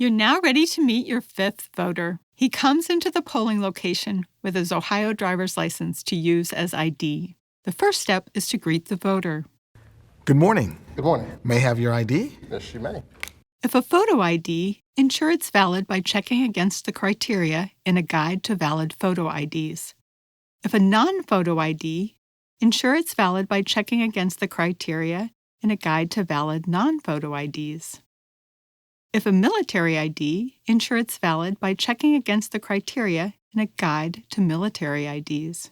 You're now ready to meet your fifth voter. He comes into the polling location with his Ohio driver's license to use as ID. The first step is to greet the voter. Good morning. Good morning. May I have your ID? Yes, you may. If a photo ID, ensure it's valid by checking against the criteria in a guide to valid photo IDs. If a non-photo ID, ensure it's valid by checking against the criteria in a guide to valid non-photo IDs. If a military ID, ensure it's valid by checking against the criteria in a guide to military IDs.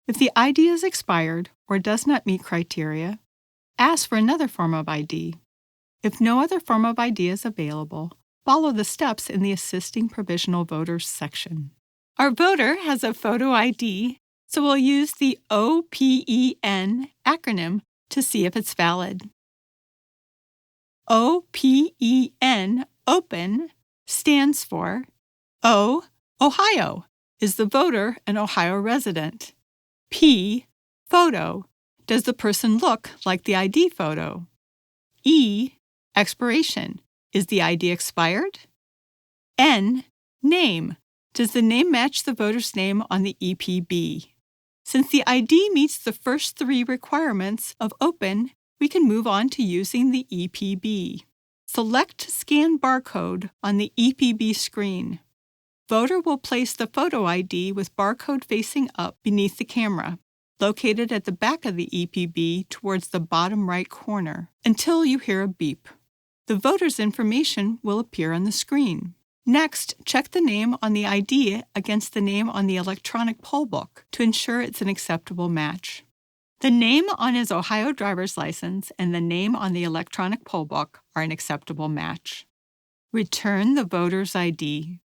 If the ID is expired or does not meet criteria, ask for another form of ID. If no other form of ID is available, follow the steps in the Assisting Provisional Voters section. Our voter has a photo ID, so we'll use the OPEN acronym to see if it's valid. OPEN, Open, stands for O, Ohio. Is the voter an Ohio resident? P, Photo. Does the person look like the ID photo? E, Expiration. Is the ID expired? N, Name. Does the name match the voter's name on the EPB? Since the ID meets the first three requirements of Open, we can move on to using the EPB. Select Scan Barcode on the EPB screen. Voter will place the photo ID with barcode facing up beneath the camera, located at the back of the EPB towards the bottom right corner, until you hear a beep. The voter's information will appear on the screen. Next, check the name on the ID against the name on the electronic poll book to ensure it's an acceptable match. The name on his Ohio driver's license and the name on the electronic poll book are an acceptable match. Return the voter's ID.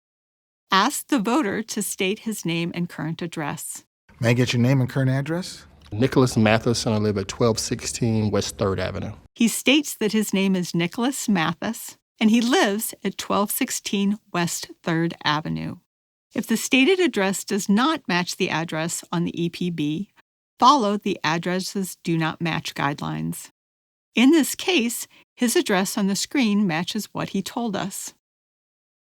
Ask the voter to state his name and current address. May I get your name and current address? Nicholas Mathis, and I live at 1216 West 3rd Avenue. He states that his name is Nicholas Mathis, and he lives at 1216 West 3rd Avenue. If the stated address does not match the address on the EPB, follow the Addresses Do Not Match guidelines. In this case, his address on the screen matches what he told us.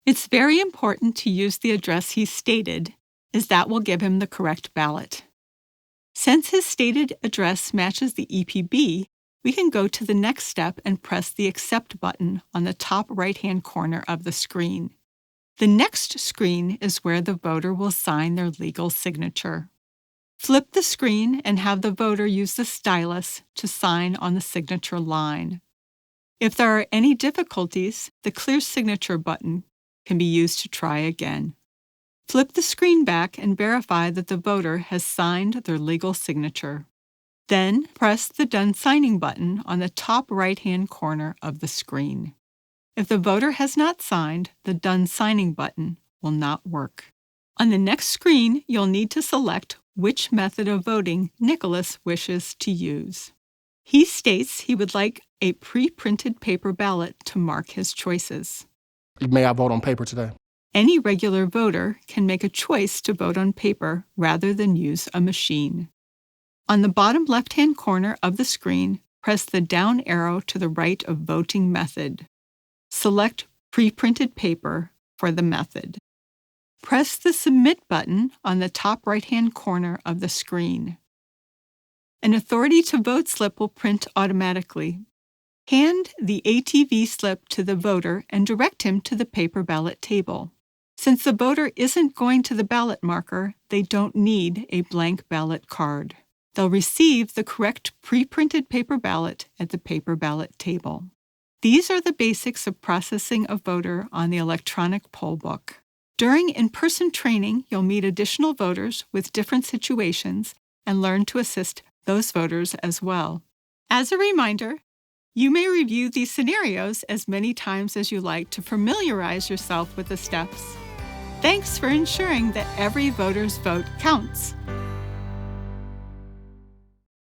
It's very important to use the address he stated, as that will give him the correct ballot. Since his stated address matches the EPB, we can go to the next step and press the Accept button on the top right-hand corner of the screen. The next screen is where the voter will sign their legal signature. Flip the screen and have the voter use the stylus to sign on the signature line. If there are any difficulties, the Clear Signature button can be used to try again. Flip the screen back and verify that the voter has signed their legal signature. Then press the Done Signing button on the top right-hand corner of the screen. If the voter has not signed, the Done Signing button will not work. On the next screen, you'll need to select which method of voting Nicholas wishes to use. He states he would like a pre-printed paper ballot to mark his choices. May I vote on paper today? Any regular voter can make a choice to vote on paper rather than use a machine. On the bottom left-hand corner of the screen, press the down arrow to the right of Voting Method. Select Pre-printed Paper for the method. Press the Submit button on the top right-hand corner of the screen. An Authority to Vote slip will print automatically. Hand the ATV slip to the voter and direct him to the paper ballot table. Since the voter isn't going to the ballot marker, they don't need a blank ballot card. They'll receive the correct pre-printed paper ballot at the paper ballot table. These are the basics of processing a voter on the electronic poll book. During in-person training, you'll meet additional voters with different situations and learn to assist those voters as well. As a reminder, you may review these scenarios as many times as you like to familiarize yourself with the steps. Thanks for ensuring that every voter's vote counts.